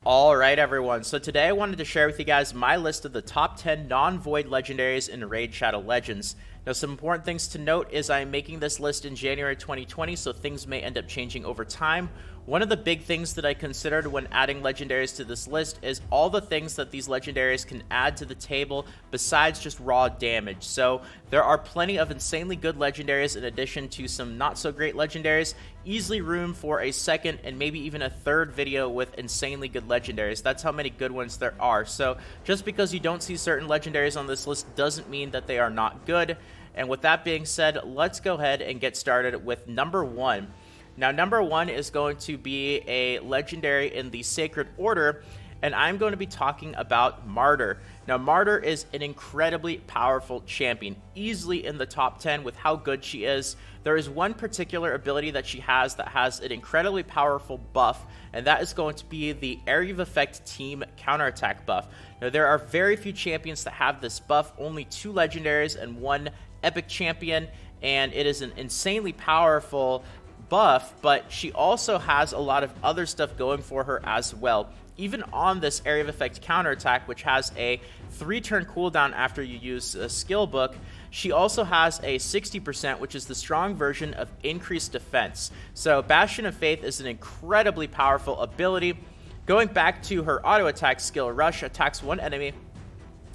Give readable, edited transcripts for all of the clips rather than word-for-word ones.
Alright everyone, so today I wanted to share with you guys my list of the top 10 non-void legendaries in Raid Shadow Legends. Now some important things to note is I'm making this list in January 2020, so things may end up changing over time. One of the big things that I considered when adding legendaries to this list is all the things that these legendaries can add to the table besides just raw damage. So there are plenty of insanely good legendaries in addition to some not so great legendaries. Easily room for a second and maybe even a third video with insanely good legendaries. That's how many good ones there are. So just because you don't see certain legendaries on this list doesn't mean that they are not good. And with that being said, let's go ahead and get started with number one. Now, number one is going to be a legendary in the Sacred Order, and I'm going to be talking about Martyr. Now, Martyr is an incredibly powerful champion, easily in the top 10 with how good she is. There is one particular ability that she has that has an incredibly powerful buff, and that is going to be the Area of Effect Team Counterattack buff. Now, there are very few champions that have this buff, only 2 legendaries and 1 epic champion, and it is an insanely powerful buff, but she also has a lot of other stuff going for her as well. Even on this Area of Effect counterattack, which has a 3-turn cooldown after you use a skill book, she also has a 60%, which is the strong version of increased defense. So Bastion of Faith is an incredibly powerful ability. Going back to her auto attack skill, Rush attacks one enemy,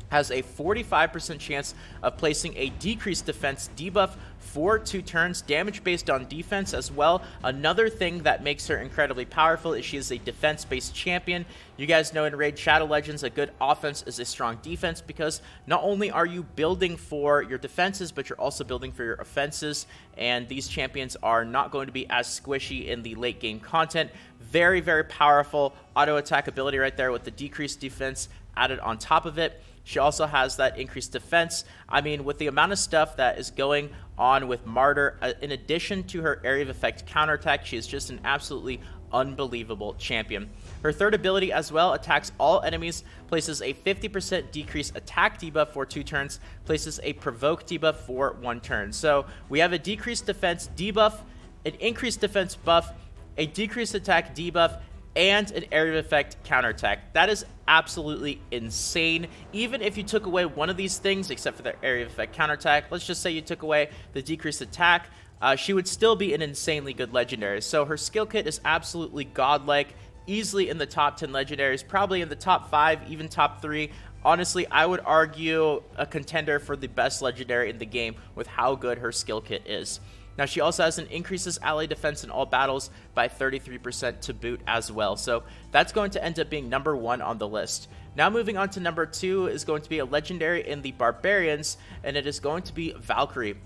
has a 45% chance of placing a decreased defense debuff for 2 turns, damage based on defense as well. Another thing that makes her incredibly powerful is she is a defense-based champion. You guys know in Raid Shadow Legends, a good offense is a strong defense because not only are you building for your defenses, but you're also building for your offenses, and these champions are not going to be as squishy in the late game content. Very, very powerful auto attack ability right there with the decreased defense added on top of it. She also has that increased defense. I mean, with the amount of stuff that is going on with Martyr, in addition to her Area of Effect counterattack, she is just an absolutely unbelievable champion. Her third ability as well attacks all enemies, places a 50% decreased attack debuff for 2 turns, places a provoke debuff for 1 turn. So we have a decreased defense debuff, an increased defense buff, a decreased attack debuff, and an Area of Effect counterattack. That is absolutely insane. Even if you took away one of these things, except for the Area of Effect counterattack, let's just say you took away the decreased attack, she would still be an insanely good legendary. So her skill kit is absolutely godlike, easily in the top 10 legendaries, probably in the top 5, even top 3. Honestly, I would argue a contender for the best legendary in the game with how good her skill kit is. Now, she also has an increases ally defense in all battles by 33% to boot as well. So that's going to end up being number 1 on the list. Now moving on to number 2 is going to be a legendary in the Barbarians, and it is going to be Valkyrie.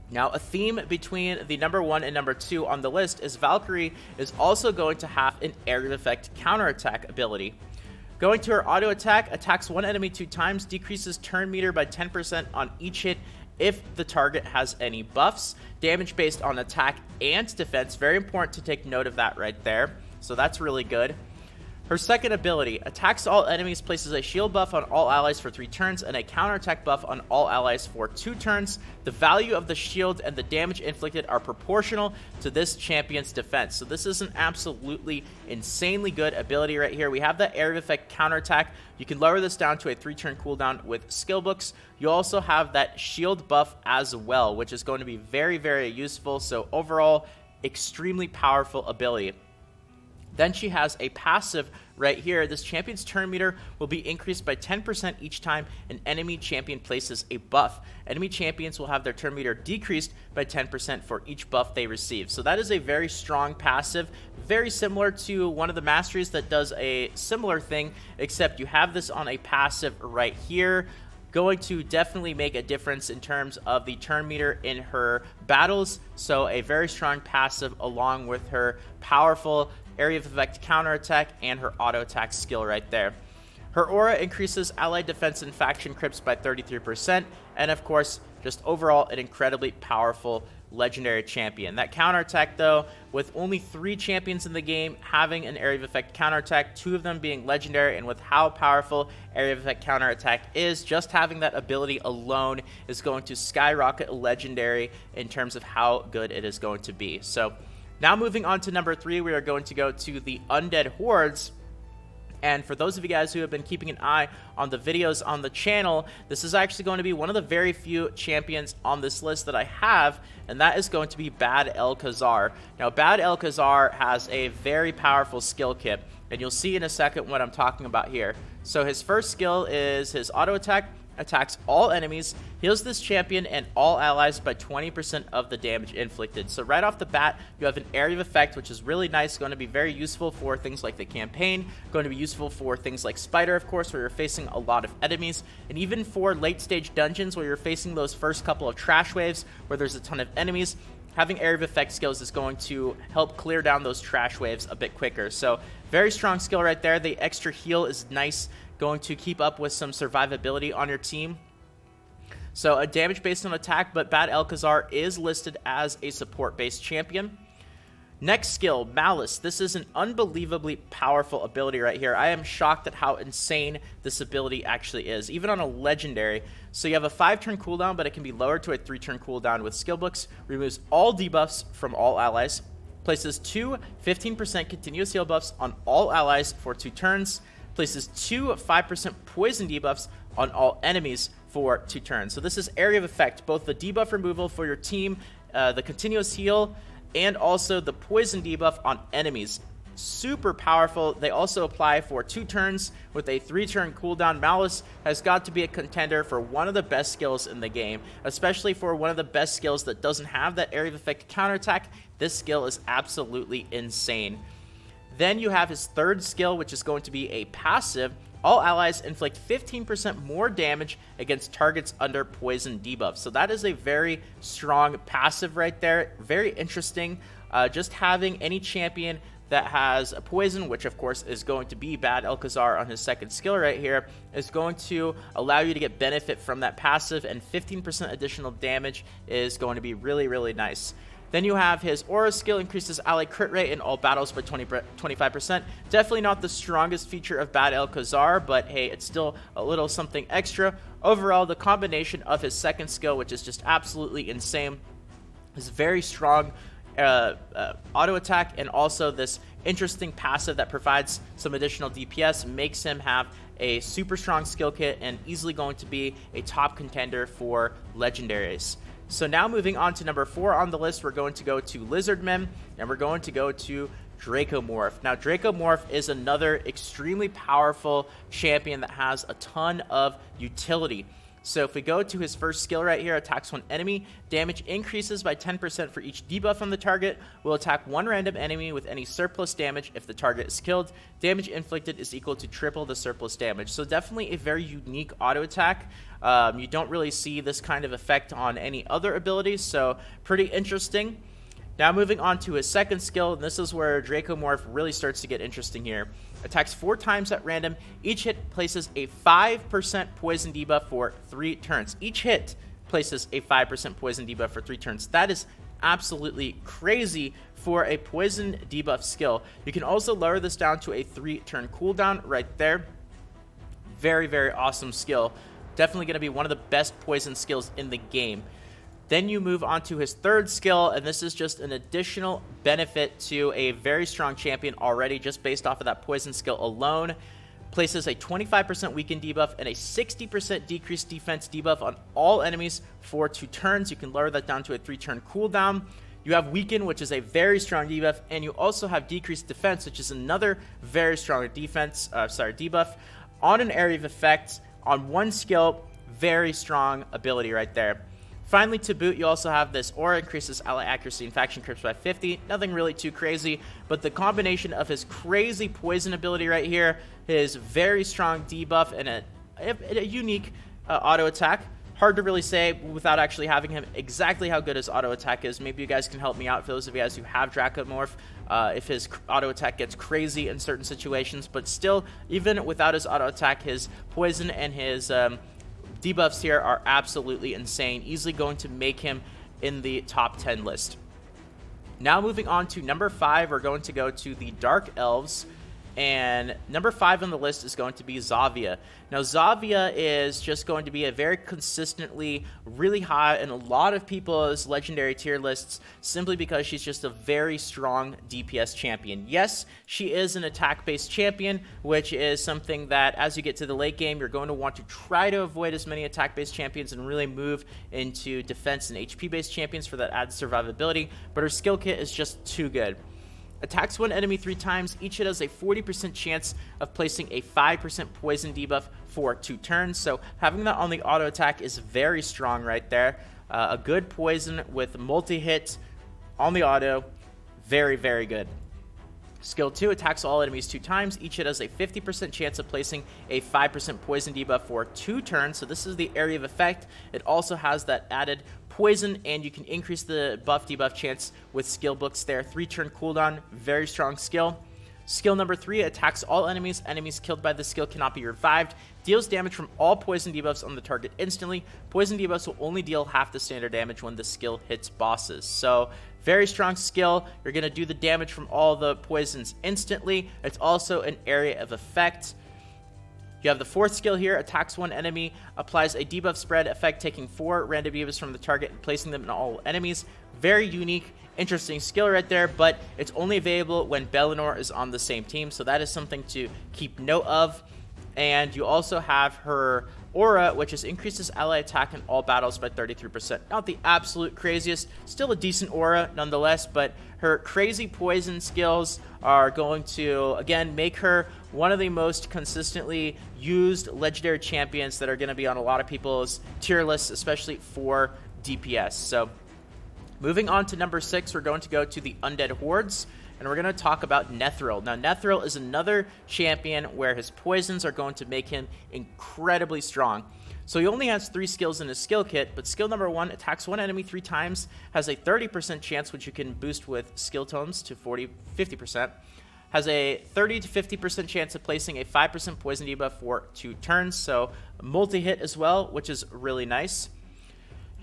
Now, a theme between the number 1 and number 2 on the list is Valkyrie is also going to have an Area of Effect counterattack ability. Going to her auto attack, attacks one enemy 2 times, decreases turn meter by 10% on each hit if the target has any buffs. Damage based on attack and defense. Very important to take note of that right there. So that's really good. Her second ability, attacks all enemies, places a shield buff on all allies for 3 turns and a counterattack buff on all allies for 2 turns. The value of the shield and the damage inflicted are proportional to this champion's defense. So this is an absolutely insanely good ability right here. We have that Area of Effect counterattack. You can lower this down to a 3-turn cooldown with skill books. You also have that shield buff as well, which is going to be very, very useful. So overall, extremely powerful ability. Then she has a passive right here. This champion's turn meter will be increased by 10% each time an enemy champion places a buff. Enemy champions will have their turn meter decreased by 10% for each buff they receive. So that is a very strong passive, very similar to one of the masteries that does a similar thing, except you have this on a passive right here. Going to definitely make a difference in terms of the turn meter in her battles. So a very strong passive along with her powerful Area of Effect counterattack and her auto attack skill right there. Her aura increases allied defense and faction crypts by 33%, and of course, just overall an incredibly powerful legendary champion. That counterattack though, with only 3 champions in the game having an Area of Effect counterattack, 2 of them being legendary, and with how powerful Area of Effect counterattack is, just having that ability alone is going to skyrocket a legendary in terms of how good it is going to be. So now moving on to number 3, we are going to go to the Undead Hordes. And for those of you guys who have been keeping an eye on the videos on the channel, this is actually going to be one of the very few champions on this list that I have, and that is going to be Bad-el-Kazar. Now, Bad-el-Kazar has a very powerful skill kit, and you'll see in a second what I'm talking about here. So his first skill is his auto attack. Attacks all enemies, heals this champion and all allies by 20% of the damage inflicted. So right off the bat, you have an area of effect, which is really nice, going to be very useful for things like the campaign, going to be useful for things like Spider, of course, where you're facing a lot of enemies, and even for late stage dungeons where you're facing those first couple of trash waves where there's a ton of enemies. Having area of effect skills is going to help clear down those trash waves a bit quicker. So very strong skill right there. The extra heal is nice, going to keep up with some survivability on your team. So a damage based on attack, but Bad-el-Kazar is listed as a support based champion. Next skill, Malice. This is an unbelievably powerful ability right here. I am shocked at how insane this ability actually is, even on a legendary. So you have a 5-turn cooldown, but it can be lowered to a 3-turn cooldown with skill books, removes all debuffs from all allies, places 2 15% continuous heal buffs on all allies for 2 turns, places 2 5% poison debuffs on all enemies for 2 turns. So this is area of effect, both the debuff removal for your team, the continuous heal, and also the poison debuff on enemies. Super powerful. They also apply for 2 turns with a 3-turn cooldown. Malice has got to be a contender for one of the best skills in the game, especially for one of the best skills that doesn't have that area of effect counterattack. This skill is absolutely insane. Then you have his third skill, which is going to be a passive. All allies inflict 15% more damage against targets under poison debuff. So that is a very strong passive right there. Very interesting. Just having any champion that has a poison, which of course is going to be Bad-el-Kazar on his second skill right here, is going to allow you to get benefit from that passive, and 15% additional damage is going to be really, really nice. Then you have his aura skill, increases ally crit rate in all battles by 25%. Definitely not the strongest feature of Bad-el-Kazar, but hey, it's still a little something extra. Overall, the combination of his second skill, which is just absolutely insane, his very strong auto attack, and also this interesting passive that provides some additional DPS, makes him have a super strong skill kit and easily going to be a top contender for legendaries. So now moving on to number 4 on the list, we're going to go to Lizardmen, and we're going to go to Draco Morph. Now, Draco Morph is another extremely powerful champion that has a ton of utility. So if we go to his first skill right here, attacks one enemy, damage increases by 10% for each debuff on the target, will attack one random enemy with any surplus damage if the target is killed. Damage inflicted is equal to triple the surplus damage. So definitely a very unique auto attack. You don't really see this kind of effect on any other abilities, so pretty interesting. Now moving on to his second skill, and this is where Draco Morph really starts to get interesting here. Attacks 4 times at random. Each hit places a 5% poison debuff for 3 turns. Each hit places a 5% poison debuff for 3 turns. That is absolutely crazy for a poison debuff skill. You can also lower this down to a 3-turn cooldown right there. Very, very awesome skill. Definitely going to be one of the best poison skills in the game. Then you move on to his third skill, and this is just an additional benefit to a very strong champion already, just based off of that poison skill alone. Places a 25% weaken debuff and a 60% decreased defense debuff on all enemies for 2 turns. You can lower that down to a 3-turn cooldown. You have weaken, which is a very strong debuff, and you also have decreased defense, which is another very strong debuff on an area of effect on one skill. Very strong ability right there. Finally, to boot, you also have this aura, increases ally accuracy and faction crypts by 50. Nothing really too crazy, but the combination of his crazy poison ability right here, his very strong debuff, and a unique auto attack. Hard to really say without actually having him exactly how good his auto attack is. Maybe you guys can help me out, for those of you guys who have Draco Morph, if his auto attack gets crazy in certain situations. But still, even without his auto attack, his poison and his debuffs here are absolutely insane, easily going to make him in the top 10 list. Now moving on to number 5, we're going to go to the Dark Elves. And number 5 on the list is going to be Zambia. Now, Zambia is just going to be a very consistently really high in a lot of people's legendary tier lists simply because she's just a very strong DPS champion. Yes, she is an attack-based champion, which is something that as you get to the late game, you're going to want to try to avoid as many attack-based champions and really move into defense and HP-based champions for that added survivability, but her skill kit is just too good. Attacks one enemy 3 times. Each hit has a 40% chance of placing a 5% poison debuff for 2 turns. So having that on the auto attack is very strong right there. A good poison with multi-hit on the auto. Very, very good. Skill 2 attacks all enemies 2 times. Each hit has a 50% chance of placing a 5% poison debuff for 2 turns. So this is the area of effect. It also has that added poison, and you can increase the buff debuff chance with skill books there. 3-turn cooldown, very strong skill. Skill number 3 attacks all enemies. Enemies killed by this skill cannot be revived. Deals damage from all poison debuffs on the target instantly. Poison debuffs will only deal half the standard damage when the skill hits bosses. So very strong skill. You're going to do the damage from all the poisons instantly. It's also an area of effect. You have the 4th skill here, attacks one enemy, applies a debuff spread effect, taking 4 random debuffs from the target and placing them in all enemies. Very unique, interesting skill right there, but it's only available when Bellinor is on the same team, so that is something to keep note of. And you also have her aura, which is increases ally attack in all battles by 33%. Not the absolute craziest, still a decent aura nonetheless, but her crazy poison skills are going to, again, make her one of the most consistently used legendary champions that are going to be on a lot of people's tier lists, especially for DPS. So moving on to number 6, we're going to go to the Undead Hordes, and we're going to talk about Etheral. Now, Etheral is another champion where his poisons are going to make him incredibly strong. So he only has 3 skills in his skill kit, but skill number 1 attacks one enemy 3 times, has a 30% chance, which you can boost with skill tones to 50%, has a 30 to 50% chance of placing a 5% poison debuff for 2 turns, so multi-hit as well, which is really nice.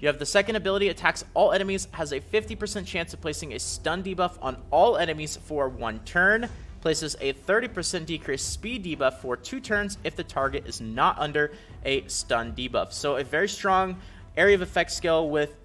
You have the second ability, attacks all enemies, has a 50% chance of placing a stun debuff on all enemies for 1 turn, places a 30% decreased speed debuff for 2 turns if the target is not under a stun debuff. So a very strong area of effect skill with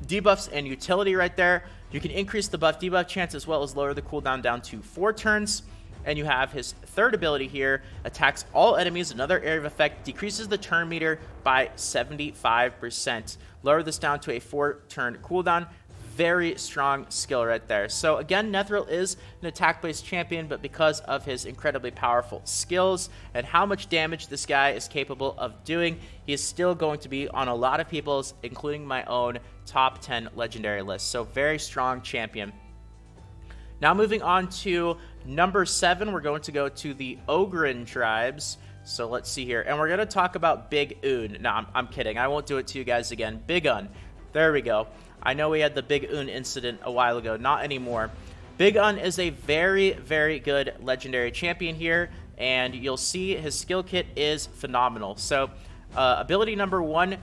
debuffs and utility right there. You can increase the buff debuff chance as well as lower the cooldown down to 4 turns. And you have his third ability here, attacks all enemies, another area of effect, decreases the turn meter by 75%. Lower this down to a 4-turn cooldown. Very strong skill right there. So again, Etheral is an attack-based champion, but because of his incredibly powerful skills and how much damage this guy is capable of doing, he is still going to be on a lot of people's, including my own, top 10 legendary list. So very strong champion. Now moving on to number 7, we're going to go to the Ogryn tribes. So let's see here. And we're going to talk about Bigon. No, I'm kidding. I won't do it to you guys again. Bigon. There we go. I know we had the Bigon incident a while ago. Not anymore. Bigon is a very, very good legendary champion here. And you'll see his skill kit is phenomenal. So ability number 1,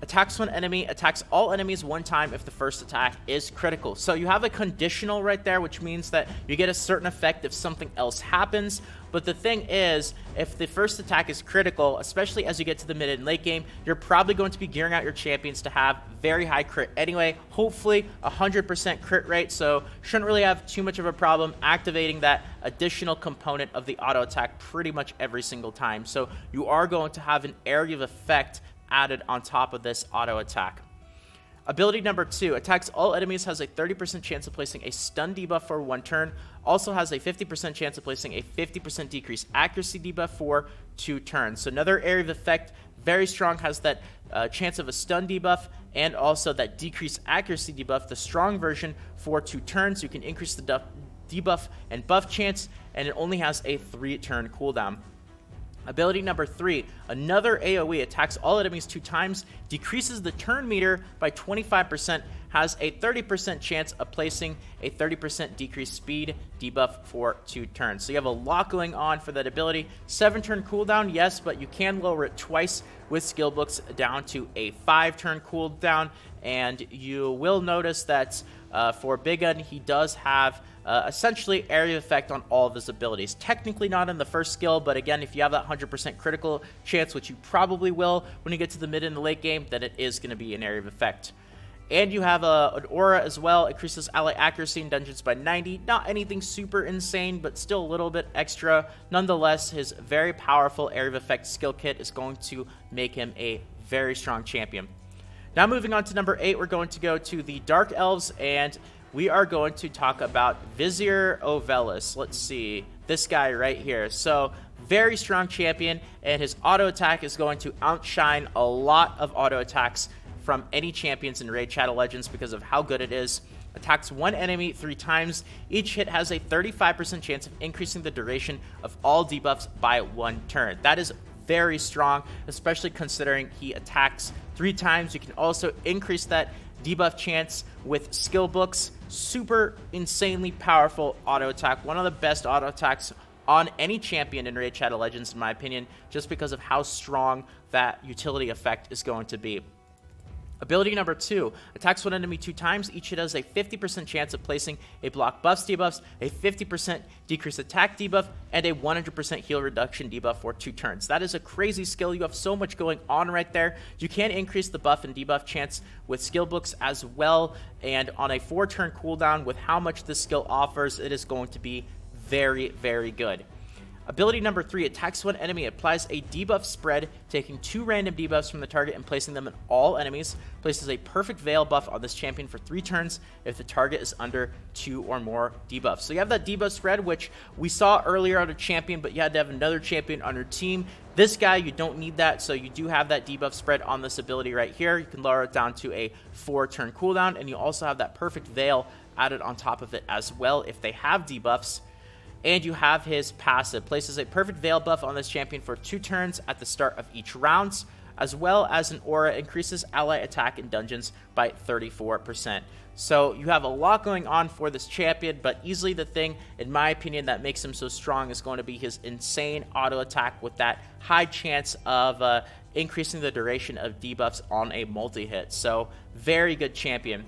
attacks one enemy, attacks all enemies 1 time if the first attack is critical. So you have a conditional right there, which means that you get a certain effect if something else happens. But the thing is, if the first attack is critical, especially as you get to the mid and late game, you're probably going to be gearing out your champions to have very high crit anyway. Hopefully 100% crit rate, so shouldn't really have too much of a problem activating that additional component of the auto attack pretty much every single time. So you are going to have an area of effect added on top of this auto attack. Ability number 2, attacks all enemies, has a 30% chance of placing a stun debuff for 1 turn, also has a 50% chance of placing a 50% decreased accuracy debuff for 2 turns. So another area of effect, very strong, has that chance of a stun debuff and also that decreased accuracy debuff, the strong version, for 2 turns. You can increase the debuff and buff chance, and it only has a 3-turn cooldown. Ability number 3, another AoE, attacks all enemies 2 times, decreases the turn meter by 25%, has a 30% chance of placing a 30% decreased speed debuff for 2 turns. So you have a lot going on for that ability. 7-turn cooldown, yes, but you can lower it twice with skill books down to a 5-turn cooldown. And you will notice that for Bigon, he does have essentially area effect on all of his abilities. Technically not in the first skill, but again, if you have that 100% critical chance, which you probably will when you get to the mid and the late game, then it is going to be an area of effect. And you have an aura as well. Increases ally accuracy in dungeons by 90. Not anything super insane, but still a little bit extra. Nonetheless, his very powerful area of effect skill kit is going to make him a very strong champion. Now moving on to number 8, we're going to go to the Dark Elves, and we are going to talk about Vizier Ovilus. Let's see, this guy right here. So very strong champion, and his auto attack is going to outshine a lot of auto attacks from any champions in Raid Shadow Legends because of how good it is. Attacks one enemy 3 times. Each hit has a 35% chance of increasing the duration of all debuffs by 1 turn. That is very strong, especially considering he attacks 3 times. You can also increase that debuff chance with skill books. Super insanely powerful auto attack. One of the best auto attacks on any champion in Raid Shadow Legends, in my opinion, just because of how strong that utility effect is going to be. Ability number 2, attacks one enemy 2 times. Each hit has a 50% chance of placing a block buffs debuffs, a 50% decrease attack debuff, and a 100% heal reduction debuff for 2 turns. That is a crazy skill. You have so much going on right there. You can increase the buff and debuff chance with skill books as well, and on a 4-turn cooldown with how much this skill offers, it is going to be very, very good. Ability number 3, attacks one enemy, applies a debuff spread, taking 2 random debuffs from the target and placing them in all enemies. Places a perfect veil buff on this champion for 3 turns if the target is under 2 or more debuffs. So you have that debuff spread, which we saw earlier on a champion, but you had to have another champion on your team. This guy, you don't need that, so you do have that debuff spread on this ability right here. You can lower it down to a 4-turn cooldown, and you also have that perfect veil added on top of it as well if they have debuffs. And you have his passive. Places a perfect veil buff on this champion for 2 turns at the start of each round, as well as an aura increases ally attack in dungeons by 34%. So you have a lot going on for this champion, but easily the thing, in my opinion, that makes him so strong is going to be his insane auto attack with that high chance of increasing the duration of debuffs on a multi-hit. So very good champion.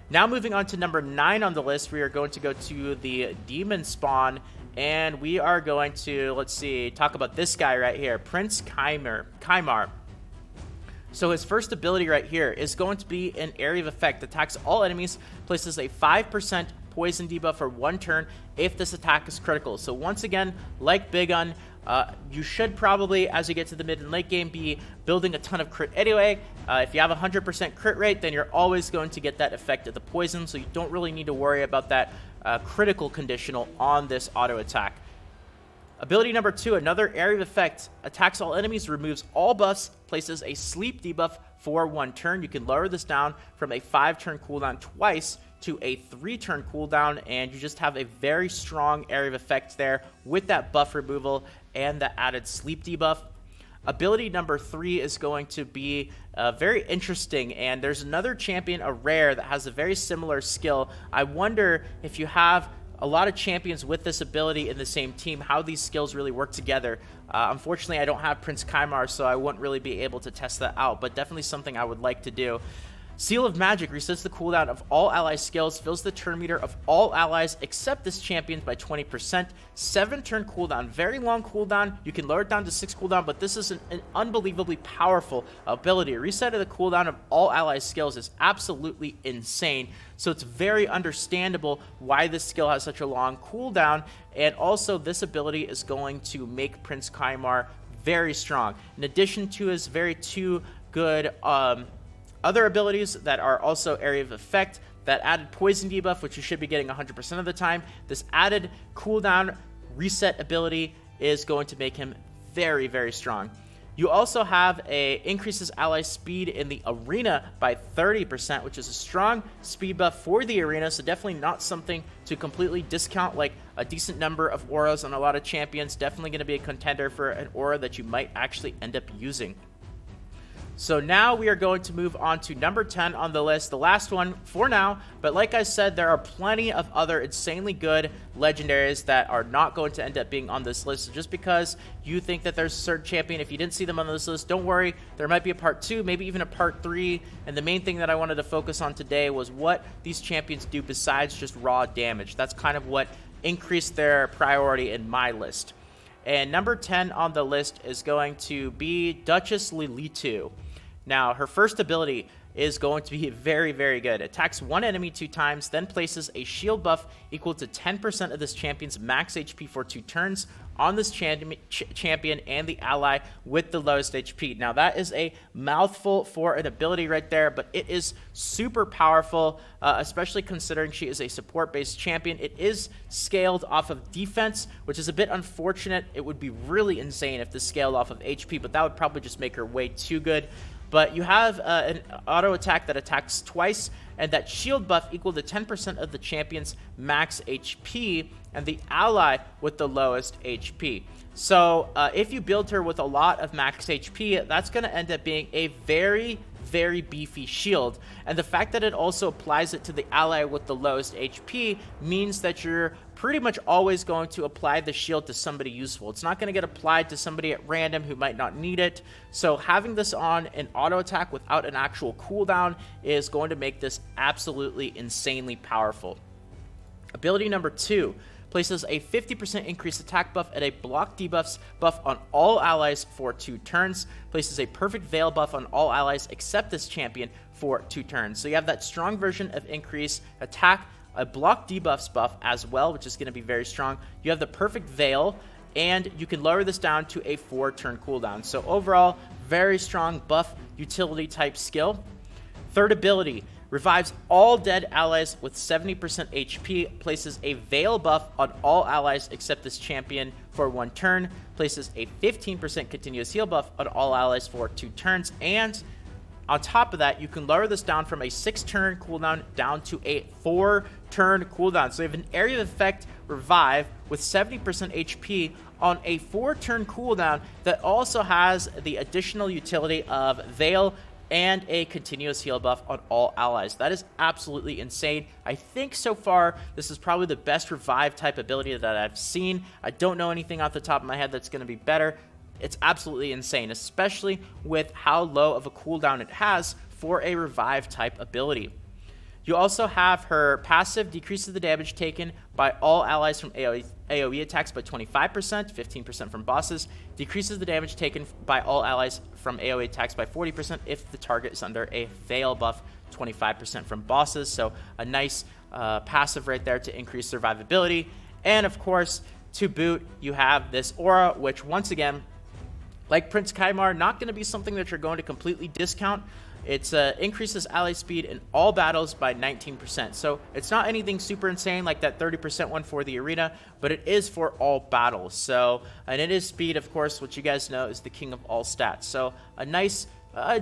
Now moving on to number 9 on the list, we are going to go to the Demon Spawn, and we are going to, let's see, talk about this guy right here, Prince Kaime. So his first ability right here is going to be an area of effect. Attacks all enemies, places a 5% poison debuff for 1 turn if this attack is critical. So once again, like Bigon, you should probably, as you get to the mid and late game, be building a ton of crit anyway. If you have a 100% crit rate, then you're always going to get that effect of the poison, so you don't really need to worry about that critical conditional on this auto attack. Ability number 2, another area of effect. Attacks all enemies, removes all buffs, places a sleep debuff for 1 turn. You can lower this down from a 5-turn cooldown twice to a 3-turn cooldown, and you just have a very strong area of effect there with that buff removal and the added sleep debuff. Ability number 3 is going to be very interesting, and there's another champion, a rare, that has a very similar skill. I wonder if you have a lot of champions with this ability in the same team, how these skills really work together. Unfortunately, I don't have Prince Kaime, so I wouldn't really be able to test that out, but definitely something I would like to do. Seal of Magic resets the cooldown of all ally skills, fills the turn meter of all allies except this champion by 20%. 7-turn cooldown, very long cooldown. You can lower it down to 6 cooldown, but this is an unbelievably powerful ability. Reset of the cooldown of all ally skills is absolutely insane. So it's very understandable why this skill has such a long cooldown. And also, this ability is going to make Prince Kaime very strong. In addition to his very 2 good other abilities that are also area of effect, that added poison debuff, which you should be getting 100% of the time. This added cooldown reset ability is going to make him very, very strong. You also have a increases ally speed in the arena by 30%, which is a strong speed buff for the arena, so definitely not something to completely discount, like a decent number of auras on a lot of champions. Definitely going to be a contender for an aura that you might actually end up using. So now we are going to move on to number 10 on the list, the last one for now. But like I said, there are plenty of other insanely good legendaries that are not going to end up being on this list. So just because you think that there's a certain champion, if you didn't see them on this list, don't worry. There might be a part 2, maybe even a part 3. And the main thing that I wanted to focus on today was what these champions do besides just raw damage. That's kind of what increased their priority in my list. And number 10 on the list is going to be Duchess Lilitu. Now, her first ability is going to be very, very good. Attacks one enemy 2 times, then places a shield buff equal to 10% of this champion's max HP for 2 turns on this champion and the ally with the lowest HP. Now, that is a mouthful for an ability right there, but it is super powerful, especially considering she is a support-based champion. It is scaled off of defense, which is a bit unfortunate. It would be really insane if this scaled off of HP, but that would probably just make her way too good. But you have an auto attack that attacks twice, and that shield buff equal to 10% of the champion's max HP, and the ally with the lowest HP. So if you build her with a lot of max HP, that's going to end up being a very, very beefy shield. And the fact that it also applies it to the ally with the lowest HP means that you're pretty much always going to apply the shield to somebody useful. It's not going to get applied to somebody at random who might not need it. So having this on an auto attack without an actual cooldown is going to make this absolutely insanely powerful. Ability number 2 places a 50% increased attack buff and a block debuffs buff on all allies for 2 turns. Places a perfect veil buff on all allies except this champion for 2 turns. So you have that strong version of increased attack, a block debuffs buff as well, which is going to be very strong. You have the perfect veil, and you can lower this down to a 4-turn cooldown. So overall, very strong buff utility type skill. Third ability, revives all dead allies with 70% HP, places a veil buff on all allies except this champion for 1 turn, places a 15% continuous heal buff on all allies for 2 turns, and on top of that, you can lower this down from a 6-turn cooldown down to a 4-turn cooldown. So you have an area of effect revive with 70% HP on a 4-turn cooldown that also has the additional utility of veil and a continuous heal buff on all allies. That is absolutely insane. I think so far, this is probably the best revive type ability that I've seen. I don't know anything off the top of my head that's going to be better. It's absolutely insane, especially with how low of a cooldown it has for a revive type ability. You also have her passive decreases the damage taken by all allies from AoE attacks by 25%, 15% from bosses, decreases the damage taken by all allies from AoE attacks by 40% if the target is under a veil buff, 25% from bosses. So a nice passive right there to increase survivability. And of course, to boot, you have this aura, which once again, like Prince Kaime, not going to be something that you're going to completely discount. It increases ally speed in all battles by 19%. So it's not anything super insane like that 30% one for the arena, but it is for all battles. So, and it is speed, of course, which you guys know is the king of all stats. So a nice,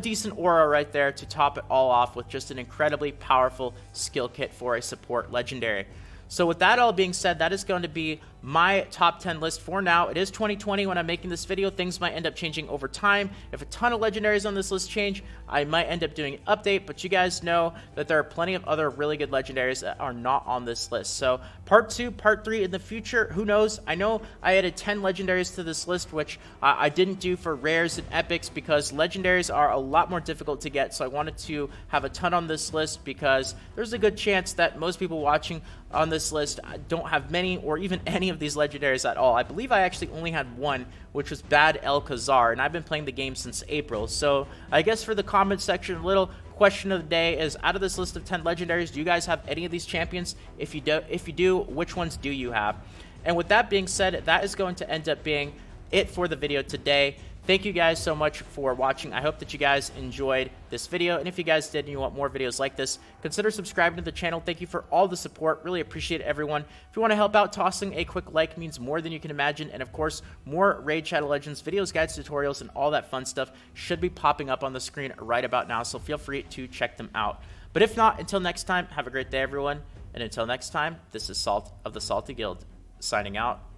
decent aura right there to top it all off with just an incredibly powerful skill kit for a support legendary. So with that all being said, that is going to be my top 10 list for now. It is 2020 when I'm making this video. Things might end up changing over time. If a ton of legendaries on this list change, I might end up doing an update, but you guys know that there are plenty of other really good legendaries that are not on this list. So part 2, part 3 in the future, who knows? I know I added 10 legendaries to this list, which I didn't do for rares and epics because legendaries are a lot more difficult to get. So I wanted to have a ton on this list because there's a good chance that most people watching on this list don't have many or even any of these legendaries at all. I believe I actually only had one, which was bad-el-kazar, and I've been playing the game since April. So I guess for the comment section, a little question of the day is, out of this list of 10 legendaries, do you guys have any of these champions? If you do, which ones do you have? And with that being said, that is going to end up being it for the video today. Thank you guys so much for watching. I hope that you guys enjoyed this video. And if you guys did and you want more videos like this, consider subscribing to the channel. Thank you for all the support. Really appreciate it, everyone. If you want to help out, tossing a quick like means more than you can imagine. And of course, more Raid Shadow Legends videos, guides, tutorials, and all that fun stuff should be popping up on the screen right about now. So feel free to check them out. But if not, until next time, have a great day, everyone. And until next time, this is Salt of the Salty Guild, signing out.